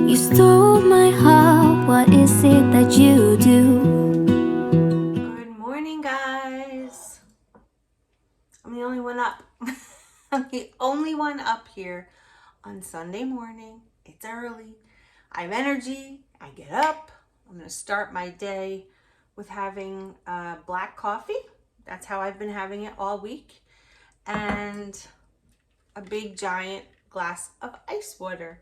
You stole my heart, what is it that you do? Good morning, guys. I'm the only one up. I'm the only one up here on Sunday morning. It's early. I have energy. I get up. I'm going to start my day with having black coffee. That's how I've been having it all week. And a big giant glass of ice water.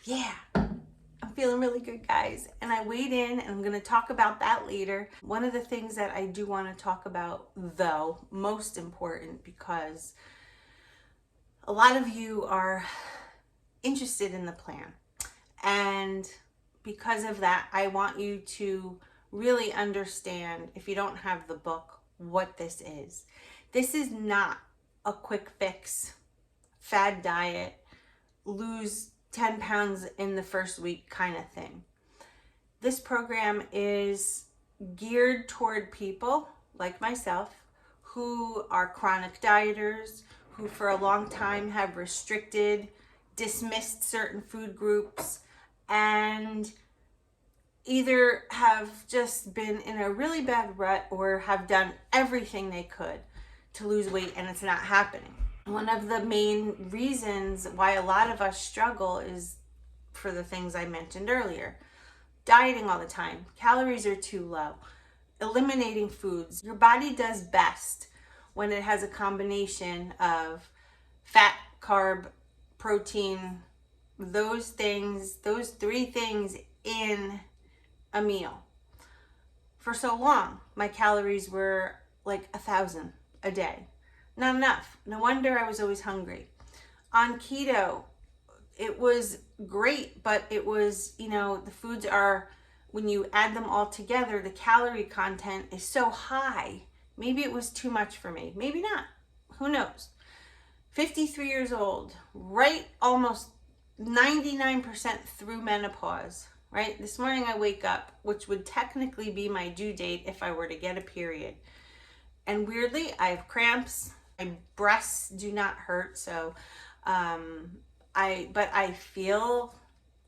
Yeah. I'm feeling really good, guys, and I weighed in, and I'm going to talk about that later. One of the things that I do want to talk about, though, most important, because a lot of you are interested in the plan, and because of that, I want you to really understand, if you don't have the book, what this is. This is not a quick fix, fad diet, lose 10 pounds in the first week kind of thing. This program is geared toward people like myself who are chronic dieters, who for a long time have restricted, dismissed certain food groups, and either have just been in a really bad rut or have done everything they could to lose weight and it's not happening. One of the main reasons why a lot of us struggle is for the things I mentioned earlier. Dieting all the time, calories are too low, eliminating foods. Your body does best when it has a combination of fat, carb, protein, those things, those three things in a meal. For so long, my calories were like 1,000 a day. Not enough. No wonder I was always hungry. On keto, it was great, but it was, the foods are, when you add them all together, the calorie content is so high. Maybe it was too much for me. Maybe not. Who knows? 53 years old, right? Almost 99% through menopause, right? This morning I wake up, which would technically be my due date if I were to get a period. And weirdly, I have cramps. My breasts do not hurt, so I feel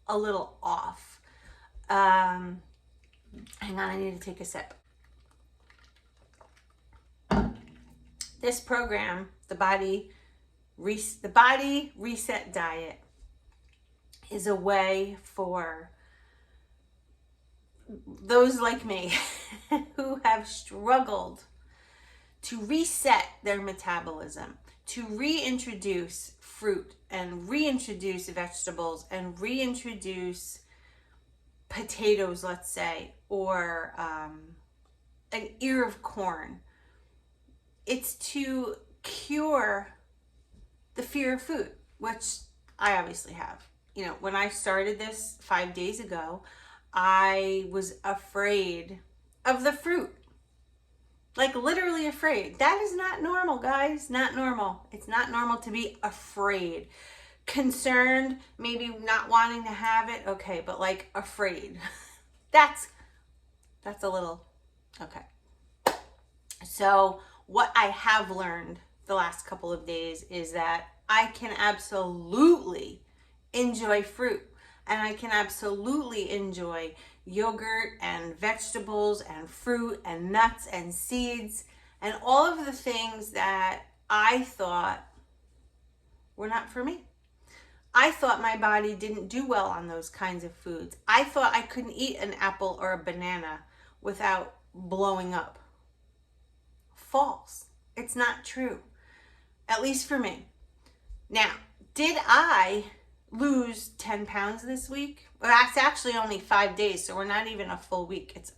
a little off. Hang on, I need to take a sip. This program, the Body Reset Diet, is a way for those like me who have struggled to reset their metabolism, to reintroduce fruit and reintroduce vegetables and reintroduce potatoes, let's say, or an ear of corn. It's to cure the fear of food, which I obviously have. When I started this 5 days ago, I was afraid of the fruit. Like literally afraid. That is not normal, guys. Not normal. It's not normal to be afraid. Concerned, maybe not wanting to have it. Okay, but like afraid. That's a little, okay. So what I have learned the last couple of days is that I can absolutely enjoy fruit. And I can absolutely enjoy yogurt and vegetables and fruit and nuts and seeds and all of the things that I thought were not for me. I thought my body didn't do well on those kinds of foods. I thought I couldn't eat an apple or a banana without blowing up. False. It's not true. At least for me. Now, did I lose 10 pounds this week? Well, that's actually only 5 days, so we're not even a full week. It's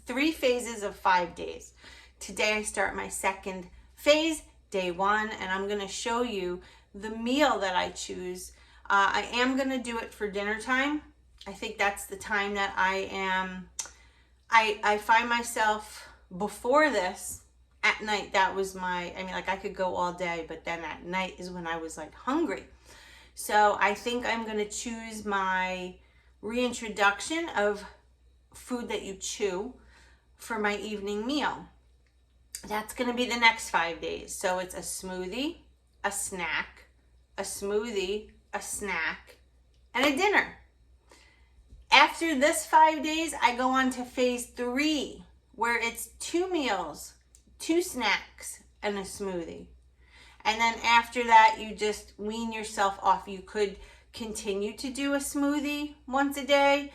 3 phases of 5 days. Today I start my second phase, day 1, and I'm going to show you the meal that I choose. I am going to do it for dinner time. I think that's the time that I find myself before this. At night, that was I could go all day, but then at night is when I was like hungry. So I think I'm going to choose my reintroduction of food that you chew for my evening meal. That's going to be the next 5 days. So it's a smoothie, a snack, a smoothie, a snack, and a dinner. After this 5 days, I go on to phase 3, where it's 2 meals, 2 snacks, and a smoothie. And then after that, you just wean yourself off. You could continue to do a smoothie once a day.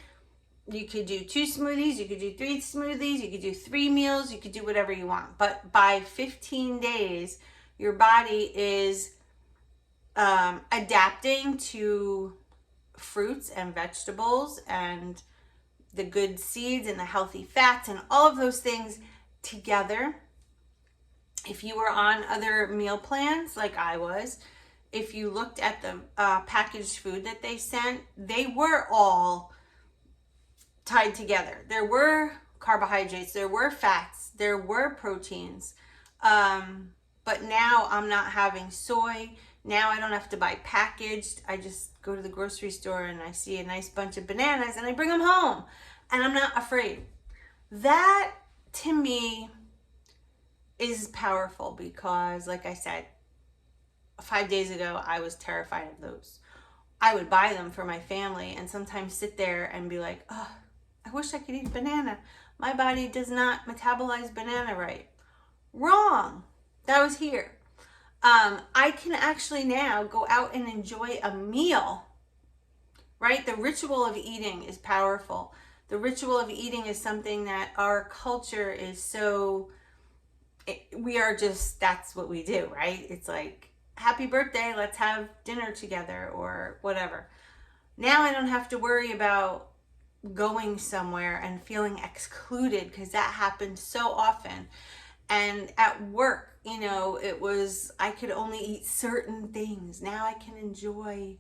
You could do 2 smoothies, you could do 3 smoothies, you could do 3 meals, you could do whatever you want. But by 15 days, your body is adapting to fruits and vegetables and the good seeds and the healthy fats and all of those things together. If you were on other meal plans like I was, if you looked at the packaged food that they sent, they were all tied together. There were carbohydrates, there were fats, there were proteins. But now I'm not having soy. Now I don't have to buy packaged. I just go to the grocery store and I see a nice bunch of bananas and I bring them home. And I'm not afraid. That, to me, is powerful because, like I said, 5 days ago, I was terrified of those. I would buy them for my family and sometimes sit there and be like, oh, I wish I could eat a banana. My body does not metabolize banana right. Wrong. That was here. I can actually now go out and enjoy a meal, right? The ritual of eating is powerful. The ritual of eating is something that our culture is so, we are just, that's what we do, right? It's like, happy birthday, let's have dinner together or whatever. Now I don't have to worry about going somewhere and feeling excluded because that happened so often. And at work, you know, it was, I could only eat certain things. Now I can enjoy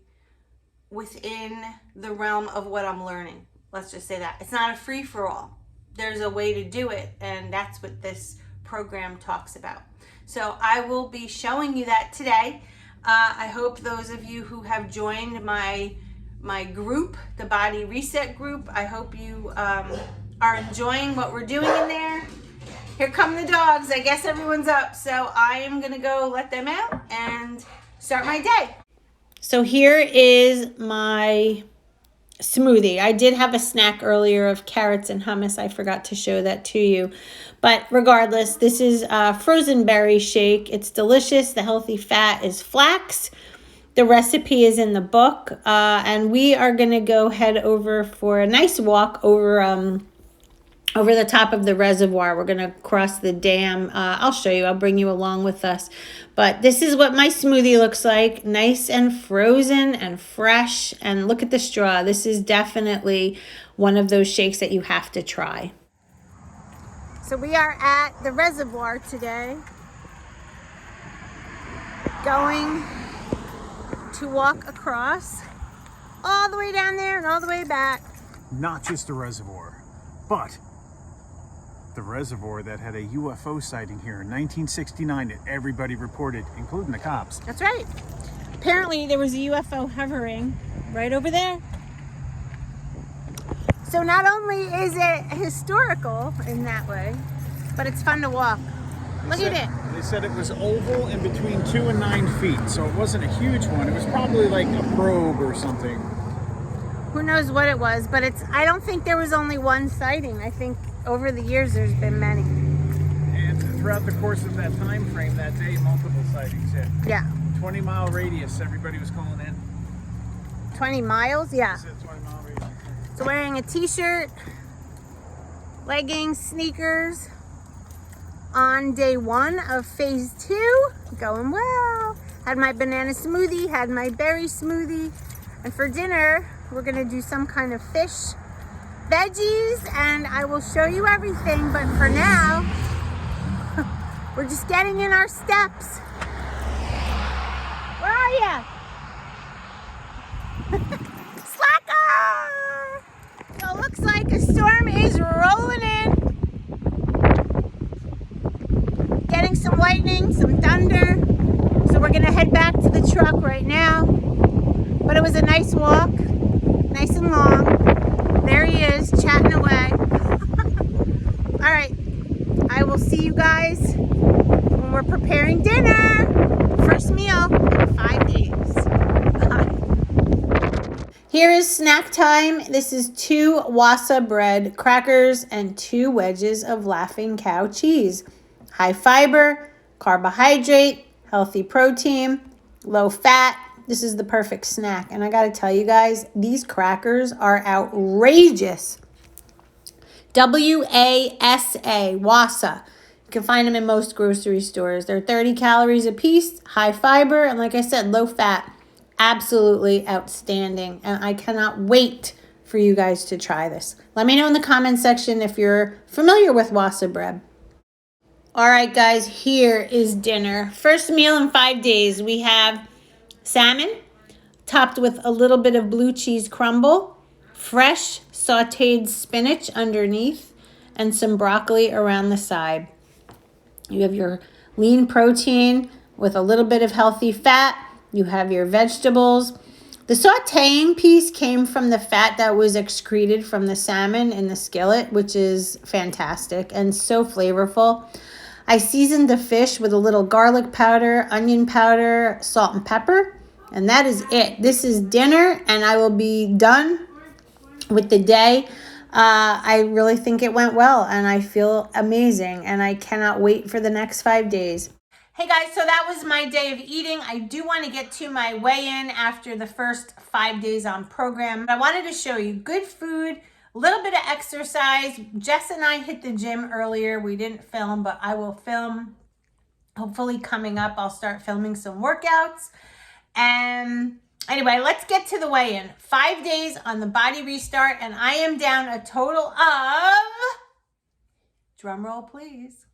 within the realm of what I'm learning. Let's just say that. It's not a free-for-all. There's a way to do it, and that's what this program talks about. So I will be showing you that today. I hope those of you who have joined my group, the Body Reset group, I hope you are enjoying what we're doing in there. Here come the dogs. I guess everyone's up. So I am going to go let them out and start my day. So here is my smoothie. I did have a snack earlier of carrots and hummus. I forgot to show that to you. But regardless, this is a frozen berry shake. It's delicious. The healthy fat is flax. The recipe is in the book. And we are going to go head over for a nice walk over the top of the reservoir. We're going to cross the dam. I'll show you. I'll bring you along with us. But this is what my smoothie looks like. Nice and frozen and fresh. And look at the straw. This is definitely one of those shakes that you have to try. So we are at the reservoir today, going to walk across all the way down there and all the way back. Not just a reservoir, but the reservoir that had a UFO sighting here in 1969 that everybody reported, including the cops. That's right. Apparently there was a UFO hovering right over there. So not only is it historical in that way, but it's fun to walk. Look at it. They said it was oval in between 2 and 9 feet, so it wasn't a huge one. It was probably like a probe or something. Who knows what it was, but I don't think there was only one sighting. I think over the years there's been many. And throughout the course of that time frame that day, multiple sightings hit. Yeah. 20-mile radius, everybody was calling in. 20 miles? Yeah. It said 20-mile radius. So wearing a t-shirt, leggings, sneakers on day 1 of phase 2. Going well. Had my banana smoothie, had my berry smoothie. And for dinner, we're gonna do some kind of fish, veggies, and I will show you everything. But for now, we're just getting in our steps. Where are ya? Slacker! So it looks like a storm is rolling in. Getting some lightning, some thunder. So we're gonna head back to the truck right now. But it was a nice walk, nice and long. There he is, chatting away. All right, I will see you guys when we're preparing dinner. First meal in 5 days. Here is snack time. This is 2 wasa bread crackers and 2 wedges of Laughing Cow cheese. High fiber, carbohydrate, healthy protein, low fat. This is the perfect snack. And I got to tell you guys, these crackers are outrageous. W-A-S-A, wasa. You can find them in most grocery stores. They're 30 calories a piece, high fiber, and like I said, low fat. Absolutely outstanding. And I cannot wait for you guys to try this. Let me know in the comment section if you're familiar with wasa bread. All right, guys, here is dinner. First meal in 5 days. We have salmon topped with a little bit of blue cheese crumble, fresh sauteed spinach underneath, and some broccoli around the side. You have your lean protein with a little bit of healthy fat. You have your vegetables. The sauteing piece came from the fat that was excreted from the salmon in the skillet, which is fantastic and so flavorful. I seasoned the fish with a little garlic powder, onion powder, salt and pepper, and that is it. This is dinner, and I will be done with the day. I really think it went well, and I feel amazing, and I cannot wait for the next 5 days. Hey guys, so that was my day of eating. I do want to get to my weigh-in after the first 5 days on program. I wanted to show you good food, a little bit of exercise. Jess and I hit the gym earlier. We didn't film, but I will film. Hopefully coming up, I'll start filming some workouts. And anyway, let's get to the weigh-in. 5 days on the body restart, and I am down a total of, drum roll please,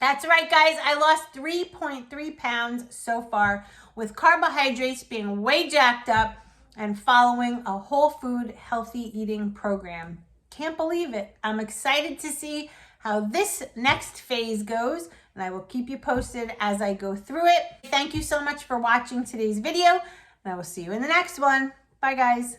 that's right, guys. I lost 3.3 pounds so far, with carbohydrates being way jacked up and following a whole food healthy eating program. Can't believe it. I'm excited to see how this next phase goes, and I will keep you posted as I go through it. Thank you so much for watching today's video, and I will see you in the next one. Bye, guys.